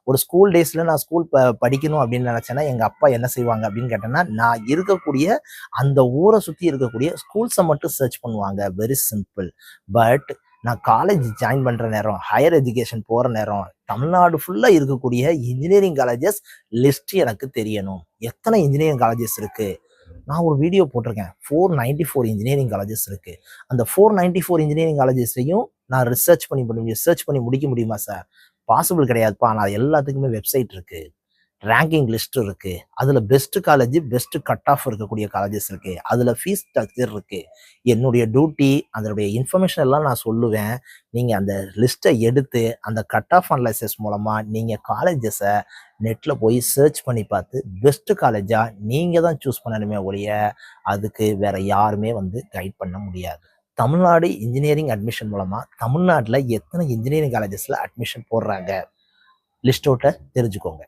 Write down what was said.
ஒரு ஸ்கூல் டேஸில் நான் ஸ்கூல் படிக்கணும் அப்படின்னு நினச்சேன்னா எங்கள் அப்பா என்ன செய்வாங்க அப்படின்னு கேட்டேன்னா, நான் இருக்கக்கூடிய அந்த ஊரை சுற்றி இருக்கக்கூடிய ஸ்கூல்ஸை மட்டும் சர்ச் பண்ணுவாங்க. Very simple. பட் நான் காலேஜ் ஜாயின் பண்ணுற நேரம், ஹையர் எஜுகேஷன் போகிற நேரம், தமிழ்நாடு ஃபுல்லாக இருக்கக்கூடிய இன்ஜினியரிங் காலேஜஸ் லிஸ்ட் எனக்கு தெரியணும். எத்தனை இன்ஜினியரிங் காலேஜஸ் இருக்குது? நான் ஒரு வீடியோ போட்டிருக்கேன். 494 இன்ஜினியரிங் காலேஜஸ் இருக்கு. அந்த 494 இன்ஜினியரிங் காலேஜஸையும் நான் ரிசர்ச் பண்ணி முடிக்க முடியுமா சார்? பாசிபிள் கிடையாதுப்பா. ஆனால் எல்லாத்துக்குமே வெப்சைட் இருக்கு, ரேங்கிங் லிஸ்ட் இருக்கு, அதுல best college, best cut off இருக்கக்கூடிய காலேஜஸ் இருக்கு, அதுல ஃபீஸ் ஸ்ட்ரக்சர் இருக்கு. என்னுடைய டியூட்டி அதனுடைய இன்ஃபர்மேஷன் எல்லாம் நான் சொல்லுவேன். நீங்க அந்த லிஸ்ட்டை எடுத்து அந்த கட் ஆஃப் அனலைசிஸ் மூலமா நீங்க காலேஜஸை நெட்ல போய் சர்ச் பண்ணி பார்த்து பெஸ்ட் காலேஜா நீங்க தான் சூஸ் பண்ணணுமே ஒழிய அதுக்கு வேற யாருமே வந்து கைட் பண்ண முடியாது. தமிழ்நாடு இன்ஜினியரிங் அட்மிஷன் மூலமா தமிழ்நாட்டில் எத்தனை இன்ஜினியரிங் காலேஜஸ்ல அட்மிஷன் போடுறாங்க லிஸ்ட் அவுட்டை தெரிஞ்சுக்கோங்க.